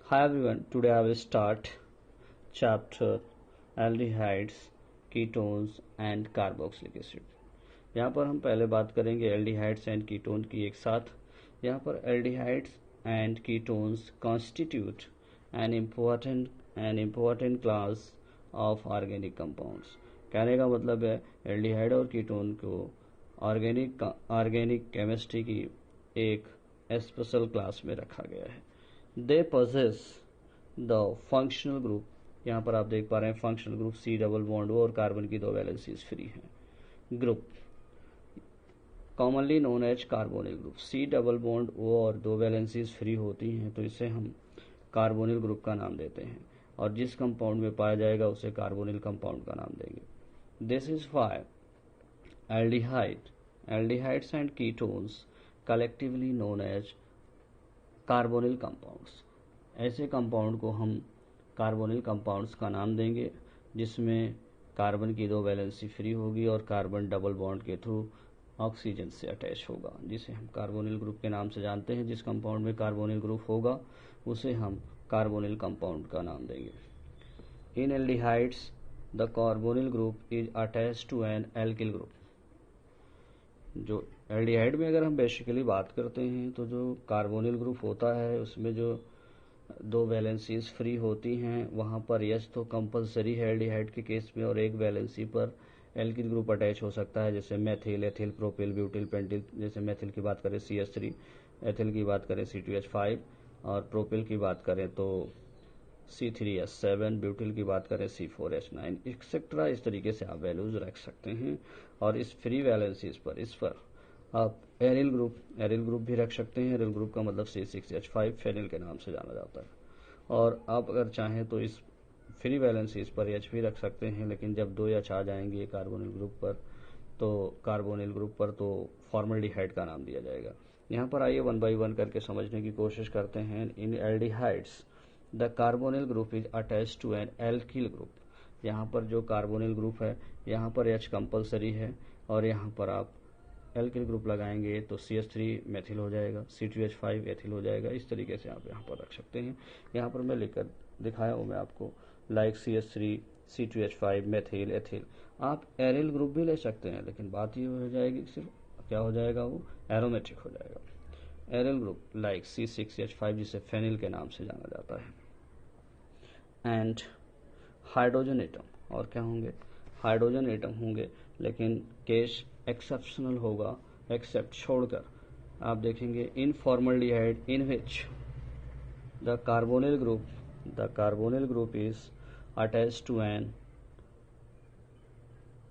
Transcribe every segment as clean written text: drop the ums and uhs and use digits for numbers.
Hi everyone, today I will start chapter aldehydes, ketones and carboxylic acid। यहाँ पर हम पहले बात करेंगे एल्डिहाइड्स एंड कीटोन की एक साथ। यहाँ पर aldehydes and ketones constitute an important class of organic compounds. कहने का मतलब है एल्डिहाइड और कीटोन को ऑर्गेनिक केमिस्ट्री की एक स्पेशल क्लास में रखा गया है। They possess the functional group, यहाँ पर आप देख पा रहे हैं functional group C double bond O और कार्बन की 2 वैलेंसीज फ्री हैं। Group commonly known as carbonyl group, C double bond O और 2 वैलेंसीज फ्री होती हैं तो इसे हम कार्बोनिल ग्रुप का नाम देते हैं, और जिस कंपाउंड में पाया जाएगा उसे कार्बोनिल कंपाउंड का नाम देंगे। This is why aldehydes and ketones collectively known as carbonyl compounds. ऐसे कंपाउंड को हम कार्बोनिल कंपाउंड्स का नाम देंगे जिसमें कार्बन की 2 वैलेंसी फ्री होगी और कार्बन डबल बॉन्ड के थ्रू ऑक्सीजन से अटैच होगा, जिसे हम कार्बोनिल ग्रुप के नाम से जानते हैं। जिस कंपाउंड में कार्बोनिल ग्रुप होगा उसे हम कार्बोनिल कंपाउंड का नाम देंगे। In aldehydes the carbonyl group is attach to an alkyl group. जो एल्डिहाइड में अगर हम बेसिकली बात करते हैं तो जो कार्बोनिल ग्रुप होता है उसमें जो 2 वैलेंसीज फ्री होती हैं वहाँ पर H तो कंपलसरी है एल्डिहाइड के केस में, और एक वैलेंसी पर एल्किल ग्रुप अटैच हो सकता है, जैसे methyl, ethyl, propyl, butyl, pentyl. जैसे मेथिल की बात करें CH3, एथिल की बात करें C2H5 और प्रोपिल की बात करें तो C3H7, ब्यूटिल की बात करें C4H9 एक्सेट्रा। इस तरीके से आप वैल्यूज रख सकते हैं। और इस फ्री वैलेंसीज पर आप एरिल ग्रुप भी रख सकते हैं। एरिल ग्रुप का मतलब C6H5 फेनिल के नाम से जाना जाता है। और आप अगर चाहें तो इस फ्री वैलेंसीज पर H भी रख सकते हैं, लेकिन जब 2 H आ जाएंगे कार्बोनिल ग्रुप पर तो फॉर्मल्डिहाइड का नाम दिया जाएगा। यहाँ पर आइए 1 बाय 1 करके समझने की कोशिश करते हैं। In aldehydes the carbonyl group is attach to an alkyl group. यहाँ पर जो कार्बोनिल ग्रुप है यहाँ पर H कंपलसरी है, और यहाँ पर आप एल्किल ग्रुप लगाएंगे तो CH3 मेथिल हो जाएगा, C2H5 एथिल हो जाएगा। इस तरीके से आप यहाँ पर रख सकते हैं। यहाँ पर मैं लिखकर दिखाया हूँ मैं आपको, like CH3, C2H5 methyl, ethyl. आप एरिल ग्रुप भी ले सकते हैं, लेकिन बात ये हो जाएगी सिर्फ क्या हो जाएगा, वो एरोमेटिक हो जाएगा। एरिल ग्रुप लाइक C6H5 जिसे फेनिल के नाम से जाना जाता है। एंड हाइड्रोजन एटम, और क्या होंगे, हाइड्रोजन एटम होंगे, लेकिन केस एक्सेप्शनल होगा, एक्सेप्ट छोड़कर। आप देखेंगे in formaldehyde in which the carbonyl group is attach to an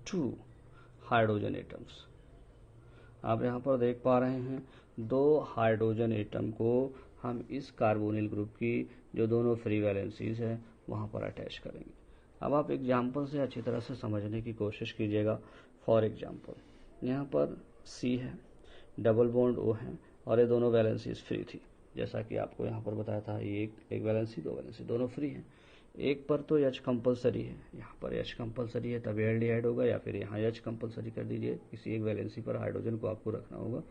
2 hydrogen atoms. आप यहाँ पर देख पा रहे हैं 2 हाइड्रोजन एटम को हम इस कार्बोनिल ग्रुप की जो दोनों फ्री वैलेंसीज है वहाँ पर अटैच करेंगे। अब आप एग्जाम्पल से अच्छी तरह से समझने की कोशिश कीजिएगा। फॉर एग्जाम्पल यहाँ पर C है, डबल बॉन्ड O है, और ये दोनों वैलेंसीज फ्री थी। जैसा कि आपको यहाँ पर बताया था, ये एक वैलेंसी 2 वैलेंसी दोनों फ्री हैं। एक पर तो H कंपलसरी है, यहाँ पर H कंपलसरी है तभी एल्डिहाइड होगा, या फिर यहाँ H कंपलसरी कर दीजिए। किसी एक वैलेंसी पर हाइड्रोजन को आपको रखना होगा,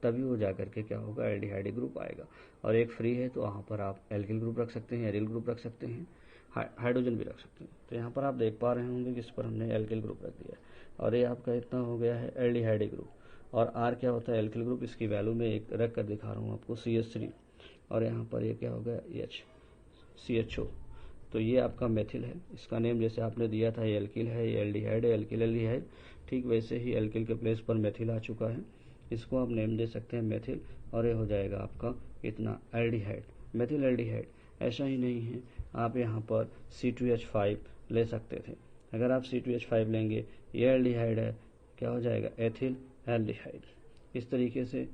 तभी वो जाकर के क्या होगा, एल्डिहाइड ग्रुप आएगा। और एक फ्री है तो वहाँ पर आप एल्किल ग्रुप रख सकते हैं, एरिल ग्रुप रख सकते हैं, हाइड्रोजन भी रख सकते हैं। तो यहाँ पर आप देख पा रहे होंगे कि इस पर हमने एल्किल ग्रुप रख दिया है, और ये आपका इतना हो गया है एल्डिहाइड ग्रुप। और R क्या होता है, एल्किल ग्रुप। इसकी वैल्यू में एक रख कर दिखा रहा हूँ आपको, CH3, और यहाँ पर ये क्या हो गया, H, CHO। तो ये आपका मेथिल है, इसका नेम जैसे आपने दिया था ये एल्किल है, ये एल्डिहाइड है, एल्किल एल्डिहाइड। ठीक वैसे ही एल्किल के प्लेस पर मेथिल आ चुका है, इसको आप नेम दे सकते हैं मेथिल, और ये हो जाएगा आपका इतना एल्डिहाइड, मेथिल एल्डिहाइड। ऐसा ही नहीं है, आप यहाँ पर C2H5 ले सकते थे। अगर आप C2H5 लेंगे, ये एल्डिहाइड है, क्या हो जाएगा, एथिल एल्डिहाइड। इस तरीके से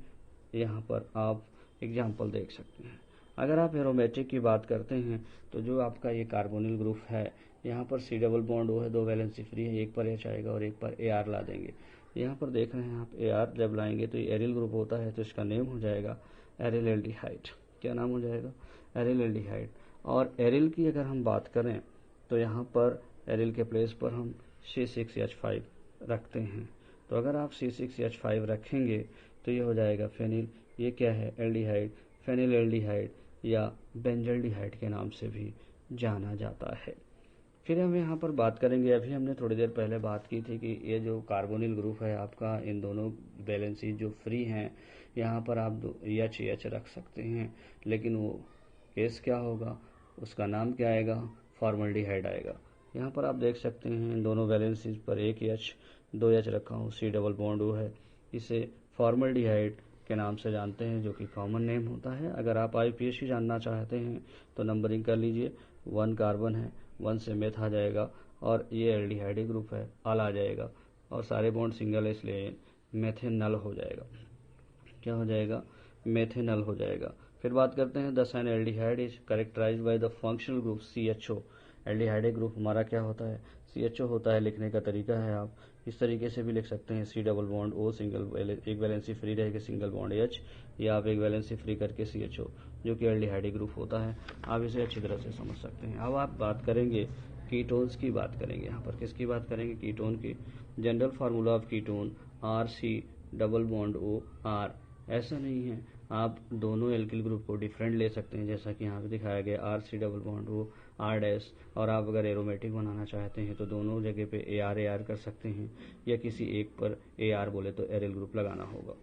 यहाँ पर आप एग्जाम्पल देख सकते हैं। अगर आप एरोमेटिक की बात करते हैं तो जो आपका ये कार्बोनिल ग्रुप है यहाँ पर C डबल बॉन्ड O है, 2 वैलेंसी फ्री है, एक पर H आएगा और एक पर AR ला देंगे। यहाँ पर देख रहे हैं आप AR जब लाएंगे तो ये एरिल ग्रुप होता है, तो इसका नेम हो जाएगा एरिल एल्डिहाइड। क्या नाम हो जाएगा, एरिल एल्डिहाइड। और एरिल की अगर हम बात करें तो यहाँ पर एरिल के प्लेस पर हम C6H5 रखते हैं। तो अगर आप C6H5 रखेंगे तो ये हो जाएगा फेनिल। ये क्या है, एल्डिहाइड, फेनिल एल्डिहाइड। या बेंजल्डिहाइड के नाम से भी जाना जाता है। फिर हम यहाँ पर बात करेंगे, अभी हमने थोड़ी देर पहले बात की थी कि ये जो कार्बोनिल ग्रुप है आपका, इन दोनों वैलेंसी जो फ्री हैं, यहाँ पर आप एच रख सकते हैं, लेकिन वो केस क्या होगा, उसका नाम क्या आएगा, फॉर्मल्डिहाइड आएगा। यहाँ पर आप देख सकते हैं इन दोनों वैलेंसीज पर एक एच, दो एच रखा हूँ, सी डबल बॉन्ड ओ है, इसे फॉर्मल्डिहाइड के नाम से जानते हैं, जो कि कॉमन नेम होता है। अगर आप IUPAC जानना चाहते हैं तो नंबरिंग कर लीजिए, 1 कार्बन है, 1 से मेथ आ जाएगा, और ये एल्डिहाइड ग्रुप है, आल आ जाएगा, और सारे बॉन्ड सिंगल है, इसलिए मेथेनल हो जाएगा। क्या हो जाएगा, मेथेनल हो जाएगा। फिर बात करते हैं, the sign aldehyde is characterized by the functional group CHO। Aldehyde group हमारा क्या होता है, CHO होता है। लिखने का तरीका है, आप इस तरीके से भी लिख सकते हैं, C double bond O, single एक वैलेंसी फ्री रहेगी, सिंगल बॉन्ड H, या आप एक वैलेंसी फ्री करके CHO, जो कि एल्डिहाइड ग्रुप होता है। आप इसे अच्छी तरह से समझ सकते हैं। अब आप बात करेंगे कीटोन्स की, बात करेंगे यहाँ पर किसकी बात करेंगे, कीटोन की। General formula of ketone RC double bond O R। ऐसा नहीं है, आप दोनों एल्किल ग्रुप को डिफरेंट ले सकते हैं, जैसा कि यहाँ पे दिखाया गया, RC double bond O R dash, और आप अगर एरोमेटिक बनाना चाहते हैं तो दोनों जगह पे AR कर सकते हैं, या किसी एक पर AR बोले तो एरिल ग्रुप लगाना होगा।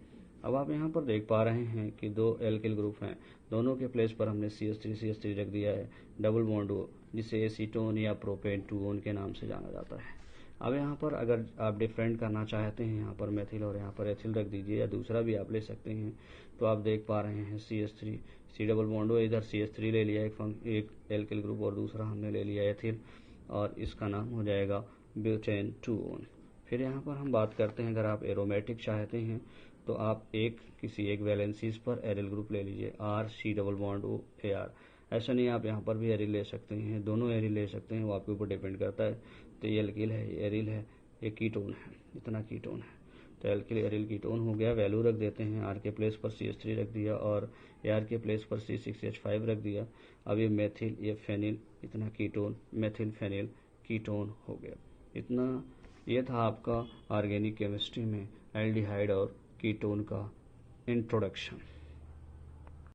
अब आप यहाँ पर देख पा रहे हैं कि दो एल्किल ग्रुप हैं, दोनों के प्लेस पर हमने CH3 रख दिया है, डबल बॉन्ड O, जिसे एसीटोन या प्रोपेन 2 के नाम से जाना जाता है। अब यहाँ पर अगर आप डिफरेंट करना चाहते हैं, यहाँ पर मेथिल और यहाँ पर एथिल रख दीजिए, या दूसरा भी आप ले सकते हैं। तो आप देख पा रहे हैं CH3, C double bond O, इधर CH3 ले लिया एक एल्किल ग्रुप, और दूसरा हमने ले लिया एथिल, और इसका नाम हो जाएगा ब्यूटेन 2। फिर यहाँ पर हम बात करते हैं, अगर आप एरोमेटिक चाहते हैं तो आप किसी एक वैलेंसीज पर एरिल ग्रुप ले लीजिए, RC double bond O AR। ऐसा नहीं, आप यहाँ पर भी एरिल ले सकते हैं, दोनों एरिल ले सकते हैं, वो आपके ऊपर डिपेंड करता है। तो ये एल्किल है, ये एरिल है, ये कीटोन है, इतना कीटोन है। तो एल्किल एरिल कीटोन हो गया। वैल्यू रख देते हैं, R के प्लेस पर CH3 रख दिया, और AR के प्लेस पर C6H5 रख दिया। अब ये मेथिल, ये फेनिल, इतना कीटोन, मेथिल फेनिल कीटोन हो गया। इतना ये था आपका ऑर्गेनिक केमिस्ट्री में एल्डिहाइड और कीटोन का इंट्रोडक्शन।